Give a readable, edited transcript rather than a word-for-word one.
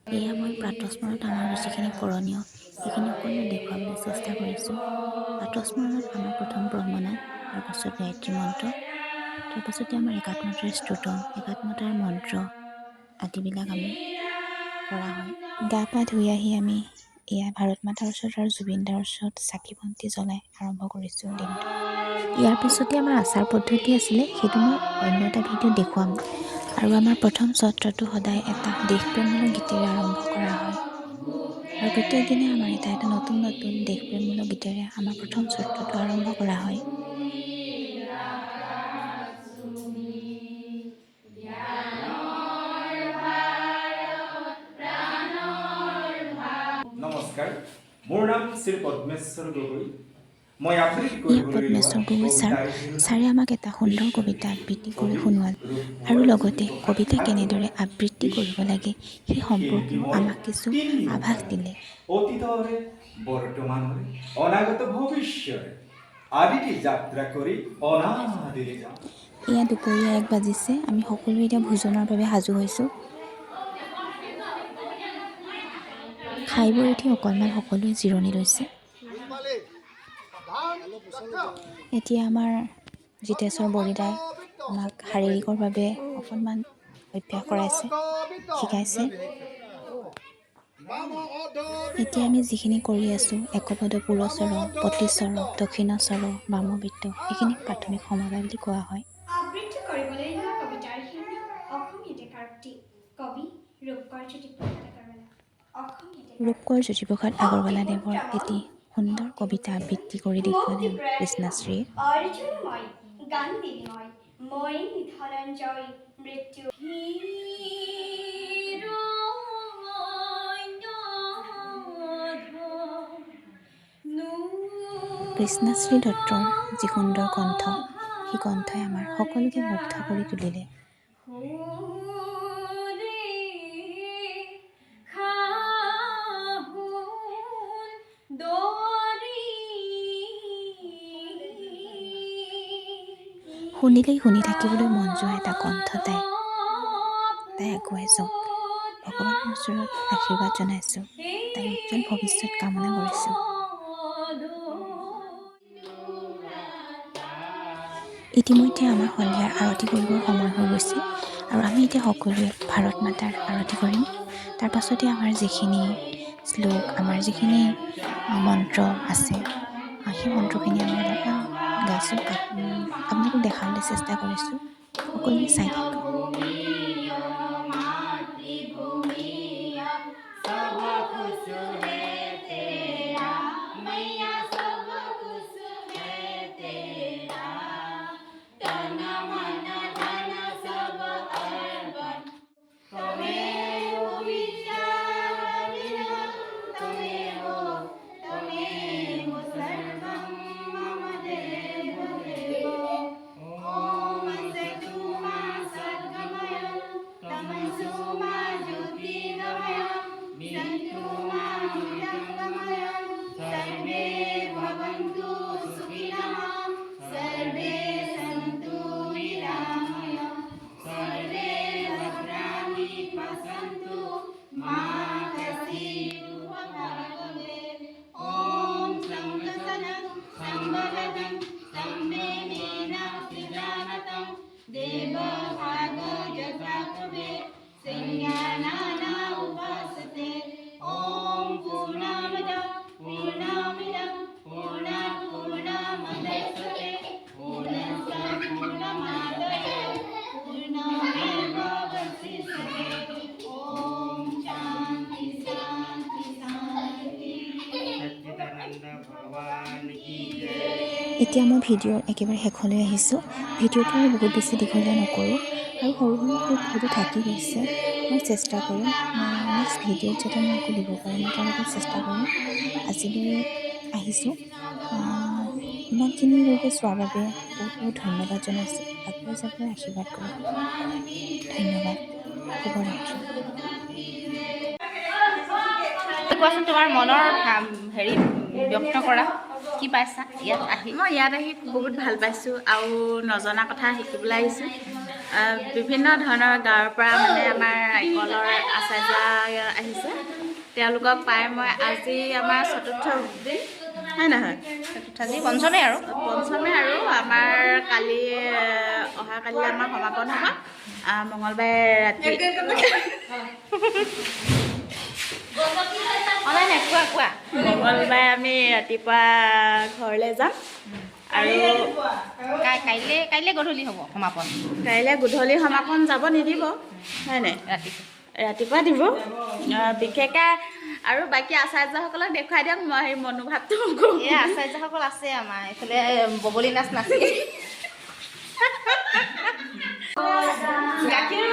এয়া মই প্ৰাতঃস্মৰণত আমাৰ যিখিনি কৰণীয় সেইখিনি সকলোৱে দেখুৱাবলৈ চেষ্টা কৰিছোঁ। প্ৰাতঃস্মৰণত আমাৰ প্ৰথম ব্ৰহ্মনাম, তাৰপাছত গায়ত্ৰী মন্ত্ৰ, তাৰপাছতে আমাৰ একাত্মতাৰ স্তুতম, একাত্মতাৰ মন্ত্ৰ আদিবিলাক আমি কৰা হয়। গা পা ধুই আহি আমি এয়া ভাৰত মাতাৰ ওচৰত আৰু জুবিন দাৰ ওচৰত চাকি বন্তি জ্বলাই আৰম্ভ কৰিছোঁ দিনটো। ইয়াৰ পিছতে আমাৰ আচাৰ পদ্ধতি আছিলে, সেইটো মই অন্য এটা ভিডিঅ' দেখুৱাম। আৰু আমাৰ প্ৰথম সত্ৰটো সদায় এটা দেশপ্ৰেমমূলক গীতেৰে আৰম্ভ কৰা হয়। আৰু প্ৰত্যেক দিনে আমাৰ এটা নতুন দেশপ্ৰেমমূলক গীতেৰে আমাৰ প্ৰথম সত্ৰটো আৰম্ভ কৰা হয়। নমস্কাৰ, মোৰ নাম শ্ৰী পদ্মেশ্বৰ গগৈ। এয়া পদ্মেশ্বৰ গগৈ ছাৰে আমাক এটা সুন্দৰ কবিতা আবৃত্তি কৰি শুনোৱাল আৰু লগতে কবিতা কেনেদৰে আবৃত্তি কৰিব লাগে সেই সম্পৰ্কেও আমাক কিছু আভাস দিলে। অতীতৰে বৰ্তমানৰে অনাগত ভৱিষ্যৰে আদিটি যাত্ৰা কৰি অনাদিলে যাওঁ। এয়া দুপৰীয়া 1 বাজিছে, আমি সকলোৱে এতিয়া ভোজনৰ বাবে সাজু হৈছোঁ। খাই বৈ উঠি অকণমান সকলোৱে জিৰণি লৈছে। এতিয়া আমাৰ জিতেশ্বৰ বৰিদাই আমাক শাৰীৰিকৰ বাবে অকণমান অভ্যাস শিকাইছে। এতিয়া আমি যিখিনি কৰি আছোঁ, একপদ পুৰস্বৰ, প্ৰতিস্বৰ, দক্ষিণস্বৰ, বামবৃত্ত, এইখিনিক প্ৰাথমিক সমবায় বুলি কোৱা হয়। আবৃত্তি কৰিবলৈ লোৱা কবিতাৰ শিল্পী অসমীয়াতে কাৰ্তিক কবি ৰূপকৰ জ্যোতিপ্ৰসাদ আগৰৱালাদেৱৰ এটি সুন্দৰ কবিতা আবৃত্তি কৰি দেখুৱালে কৃষ্ণাশ্ৰীয়ে। গান দিলি মই ধনঞ্জয় মৃত্যু কৃষ্ণাশ্ৰী দত্তৰ যি সুন্দৰ কণ্ঠ, সেই কণ্ঠই আমাৰ সকলোকে মুগ্ধ কৰি তুলিলে। শুনিলেই শুনি থাকিবলৈ মন যোৱা এটা কণ্ঠ তাই আগুৱাই যাওক। ভগৱানৰ ওচৰত আশীৰ্বাদ জনাইছোঁ, তাইৰ উজ্জ্বল ভৱিষ্যত কামনা কৰিছোঁ। ইতিমধ্যে আমাৰ সন্ধিয়াৰ আৰতি কৰিবৰ সময় হৈ গৈছে আৰু আমি এতিয়া সকলোৱে ভাৰত মাতাৰ আৰতি কৰিম। তাৰ পাছতে আমাৰ যিখিনি শ্লোক, আমাৰ যিখিনি মন্ত্ৰ আছে, সেই মন্ত্ৰখিনি আমি অলপমান গাইছোঁ, আপোনালোকক দেখাবলৈ চেষ্টা কৰিছোঁ। সকলোৱে চাই থাকক। এতিয়া মই ভিডিঅ'ৰ একেবাৰে শেষলৈ আহিছোঁ। ভিডিঅ'টো আৰু বহুত বেছি দীঘলীয়া নকৰোঁ আৰু সৰু সৰু যিহেতু থাকি গৈছে, মই চেষ্টা কৰিম নেক্সট ভিডিঅ'ত যাতে মই আকৌ দিব পাৰিম, মই তাৰ বাবে চেষ্টা কৰিম। আজিলৈ আহিছোঁ। ইমানখিনিলৈকে চোৱাৰ বাবে বহুত বহুত ধন্যবাদ জনাইছোঁ। আগুৱাই যাবলৈ আশীৰ্বাদ কৰিব। ধন্যবাদ। শুভৰাত্ৰি। কোৱাচোন তোমাৰ মনৰ হেৰি ব্যক্ত কৰা, কি পাইছা ইয়াত আহি? মই ইয়াত আহি বহুত ভাল পাইছোঁ আৰু নজনা কথা শিকিবলৈ আহিছোঁ। বিভিন্ন ধৰণৰ গাঁৱৰ পৰা মানে আমাৰ আইকলৰ আচাৰ্য আহিছে। তেওঁলোকক পাই মই আজি আমাৰ চতুৰ্থ দিন হয় নহয়, আজি পঞ্চমে আৰু পঞ্চমে আৰু আমাৰ কালি অহাকালিলৈ আমাৰ সমাপন হ'ব। মঙলবাৰে ৰাতি কোৱা মঙলবাৰে আমি ৰাতিপুৱা ঘৰলৈ যাম আৰু কাইলৈ গধূলি হ'ব সমাপন। কাইলৈ গধূলি সমাপন যাব নিদিব হয় নাই, ৰাতিপুৱা দিব। বিশেষকৈ আৰু বাকী আচাৰ্যসকলক দেখুৱাই দিয়ক, মই সেই মনোভাৱটো এই আচাৰ্যসকল আছে আমাৰ এইফালে বগলী নাচ নাচি গাখীৰ